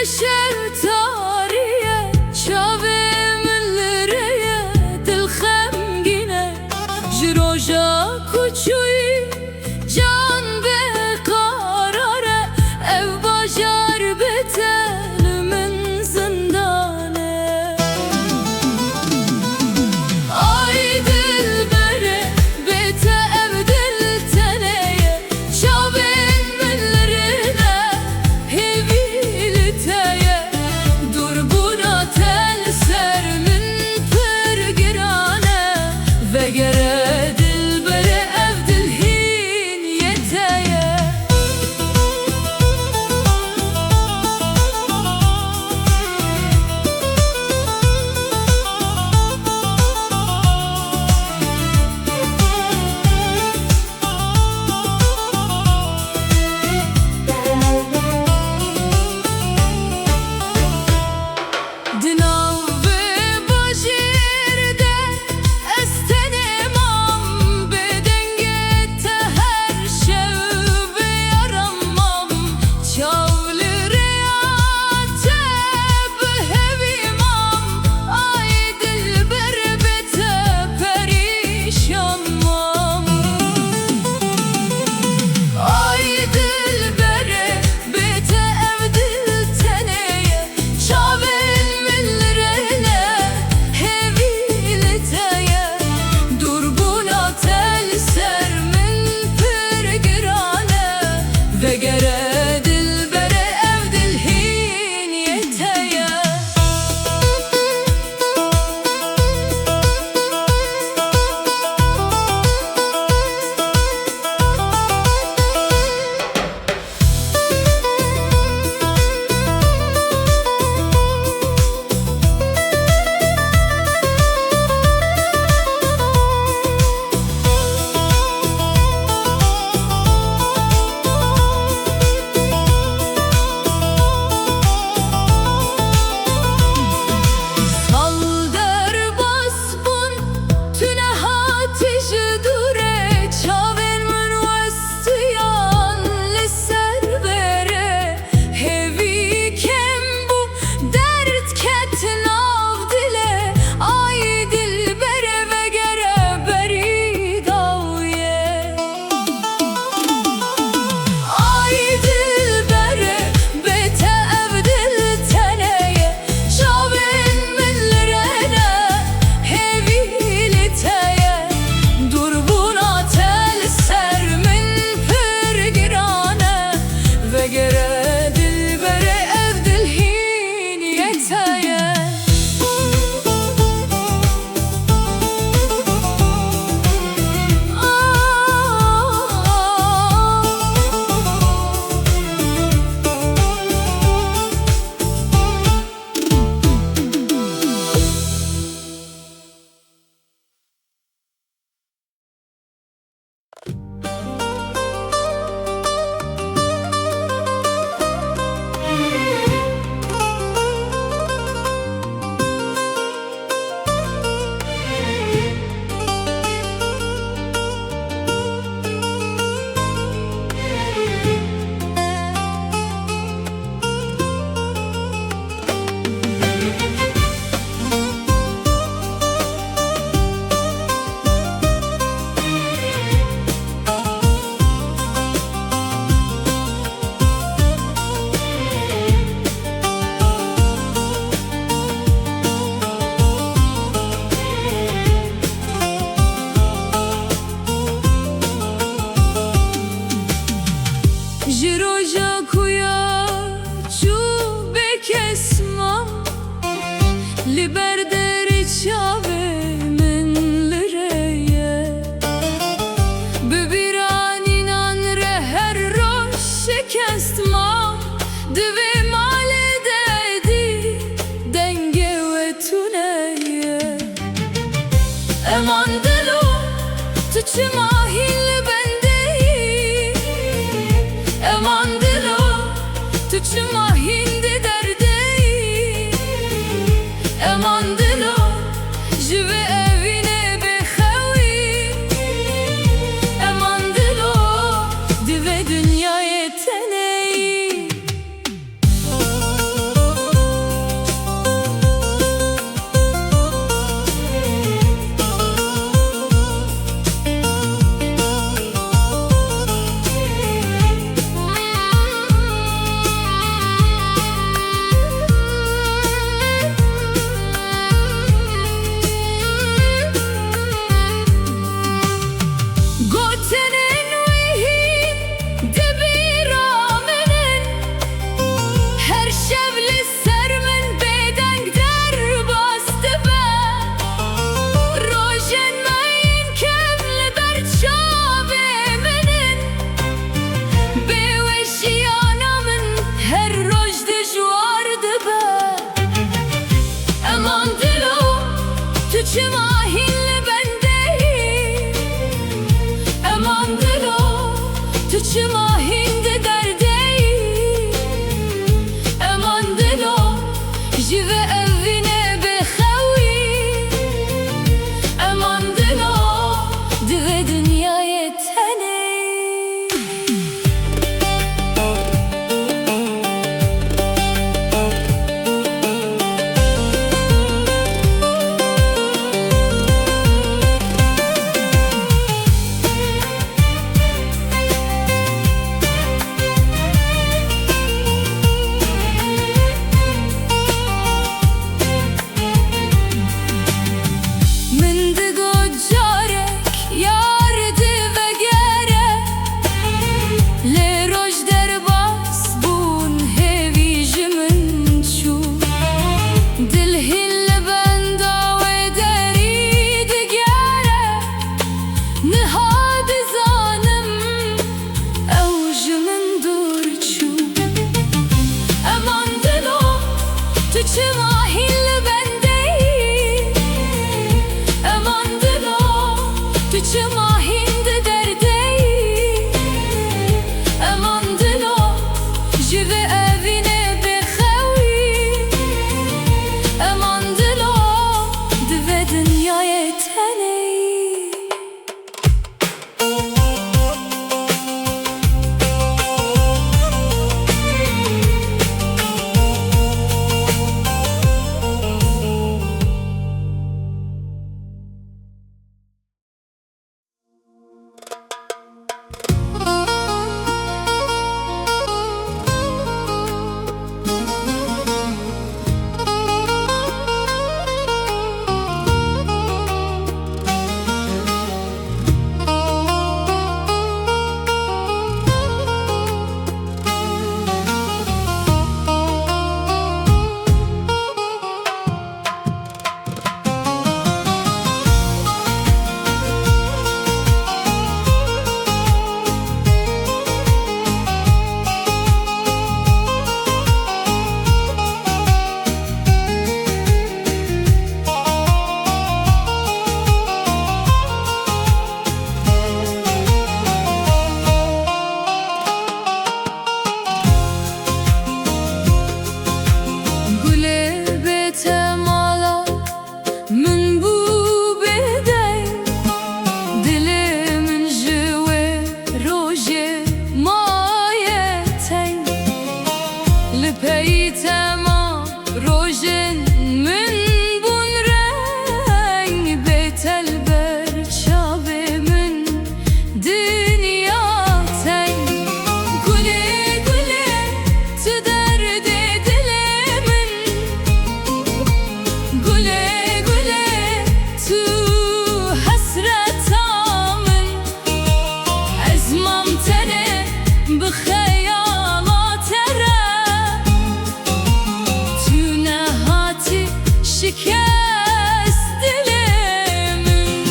شفتاریه چاوی من لریه دل خمگینه جروجا کوچوی جان به قراره ev bajar betel من زندانه ay dilbere bete ev dil teneye çavin minlerine heviliteye dur buna tel ser min pergirane ve gere dilbere ev dilhin yeteye Dinav ve bajirde estenemam bedengette her şevbe yaramam çavli reyate behevimam ay dilber bete perişanmam ay dilbere bete ev dil teneye çavin minlerine heviliteye dur buna tel ser min pergirane ve gere dilbere ev dilhin yeteye Salder basbun tüne hatice dure çavin min vestiyan liser vere hevi kem bu dert ketnav dile ay dilbere ve gere beri davye ay dilbere bete ev dil teneye çavin minlerine heviliteye dur buna tel ser min pergirane ve gere dilbere ev dilhin yeteye Jiroja kuya çu bekesmam liber deri çave min lireye bibiran inan re her roş şekestmam divi male dedi denge ve tuneye eman dilo tuçma hille bendeyi eman dilo tuçma hindi derdeyi eman dilo jive evine bekhawi eman dilo dive dünya yeteneği Pey tamam rojen min bun reng betel ber çave min dünya ten Güle güle tu derde dilimin Güle güle tu hasretamin Ezmam tene bخيالات şikayet dilimin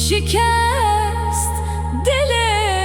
şikayet dilimin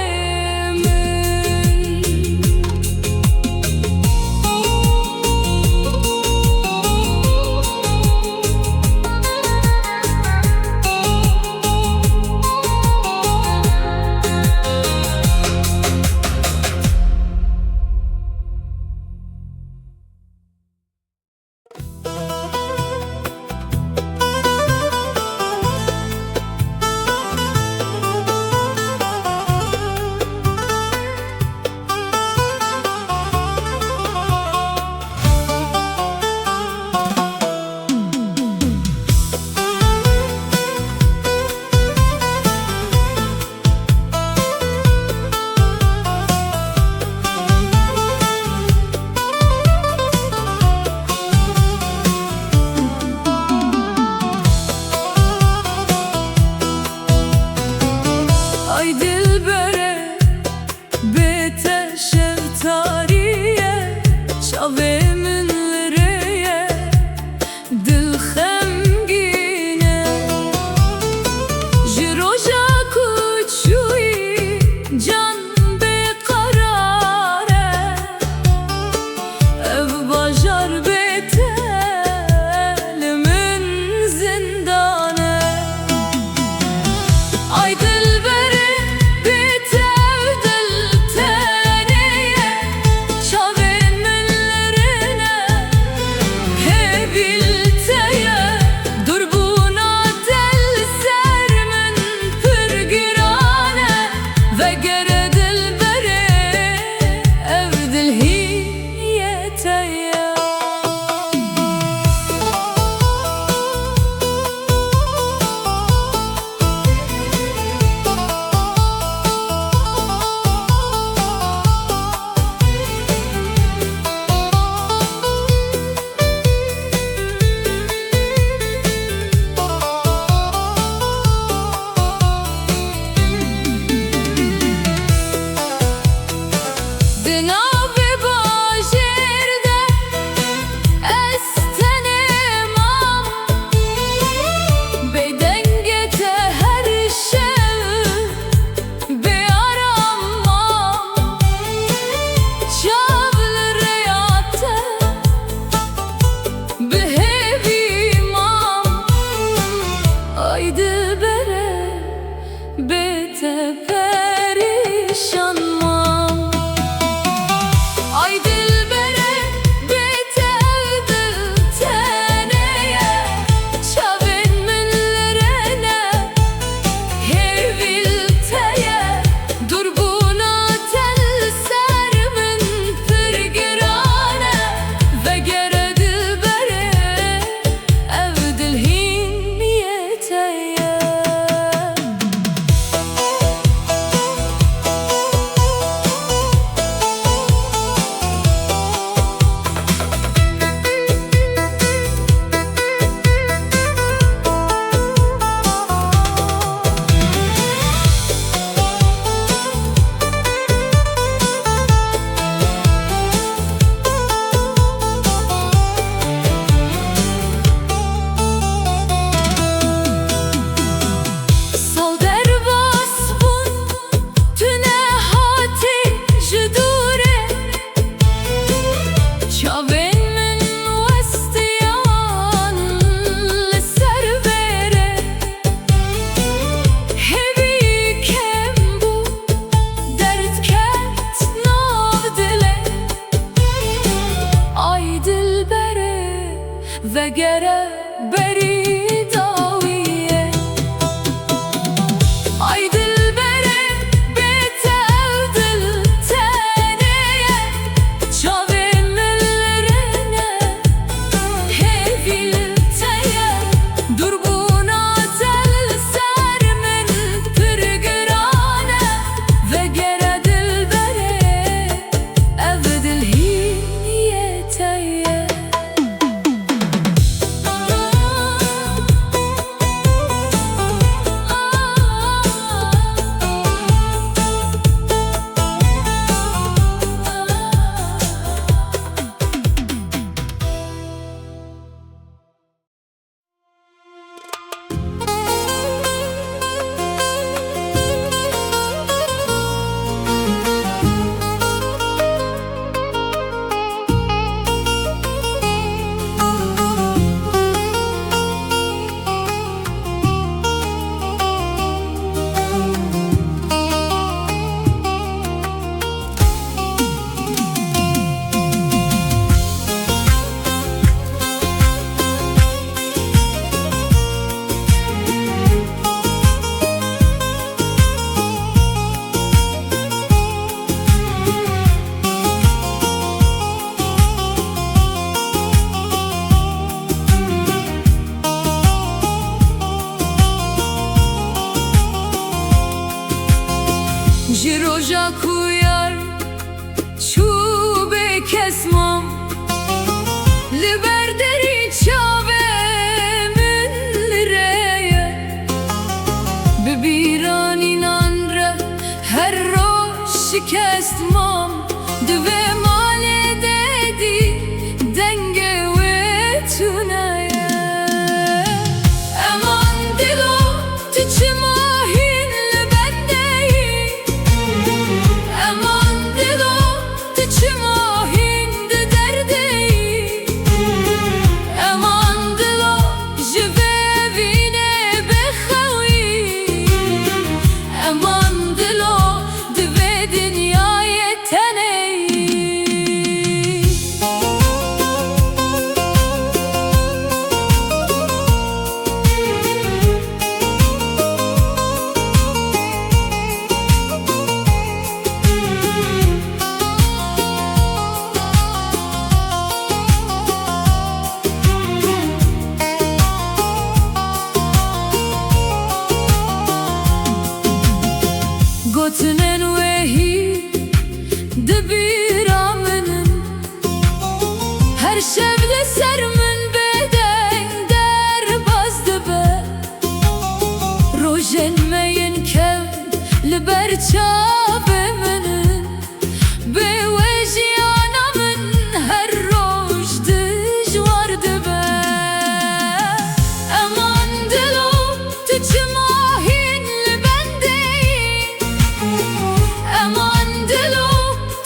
Jiroja kuyar çube kesmam Liber deri çave min lireye Bibiran inanre her roş şikestmam Dve male dedi denge ve tüneye Eman dilo tüçüma Gotnen vehi dibiramenin Her şevle sermin beden der bazdı be Rojen meyin kev liber çabemenin Be vejiyanamin her roj dij vardı be Eman dilo tüçüma Eman dilo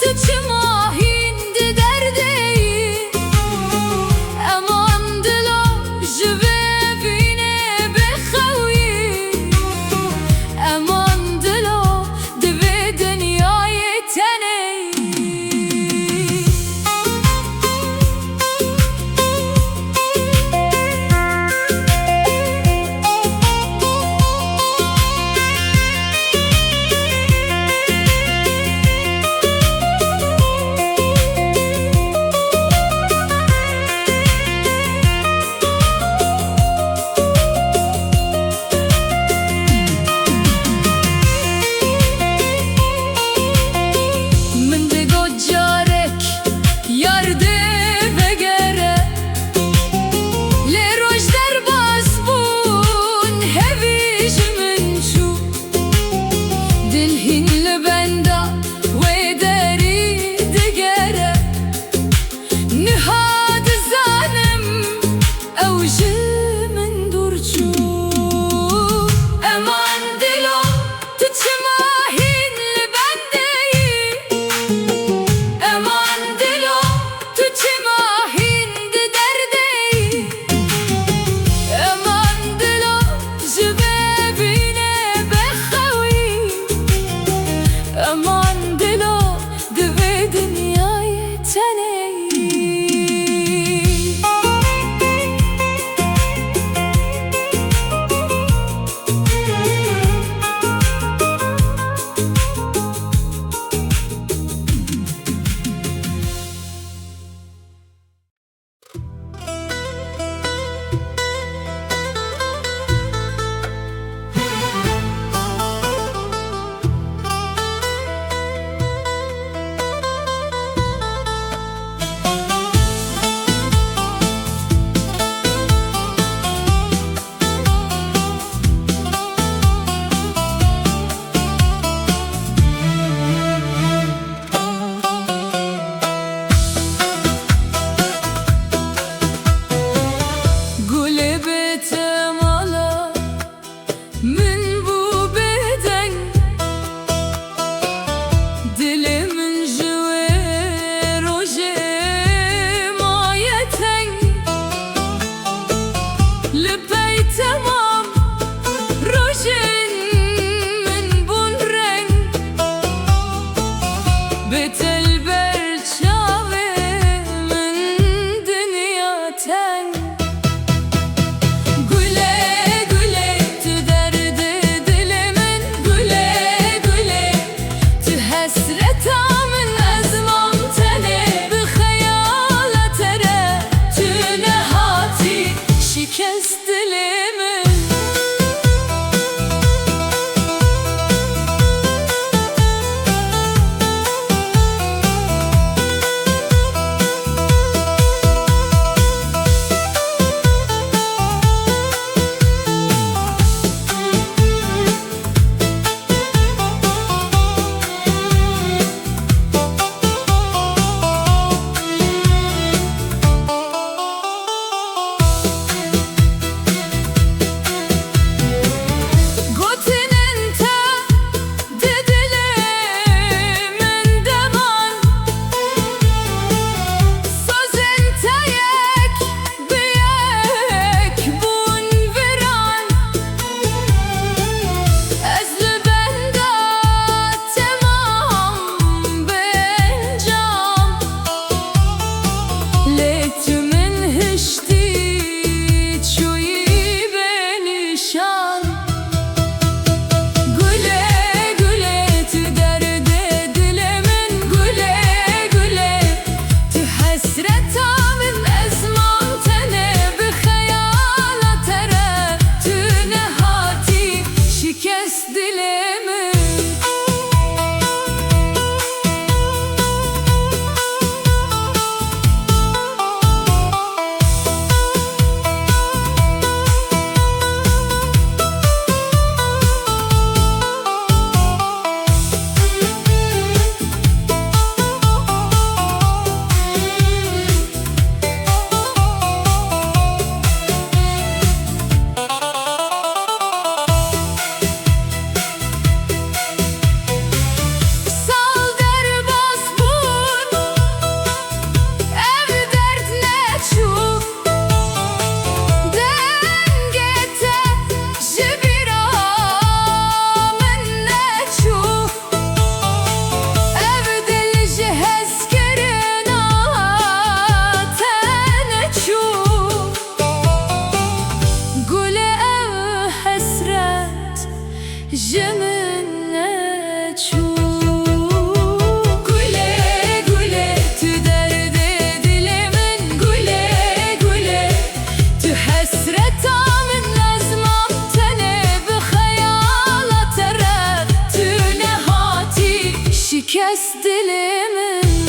tüçüma hindi derdeyi Eman dilo jve vine bekhawi Eman dilo dve dünyayı teneyi Eman dilo dve dünyayı teneyi dilimi. Jeminle çu Güle güle tü derdi dilimin Güle güle tü hasreta min lazmam tene bi hayala tere Tü nehati şikest dilimin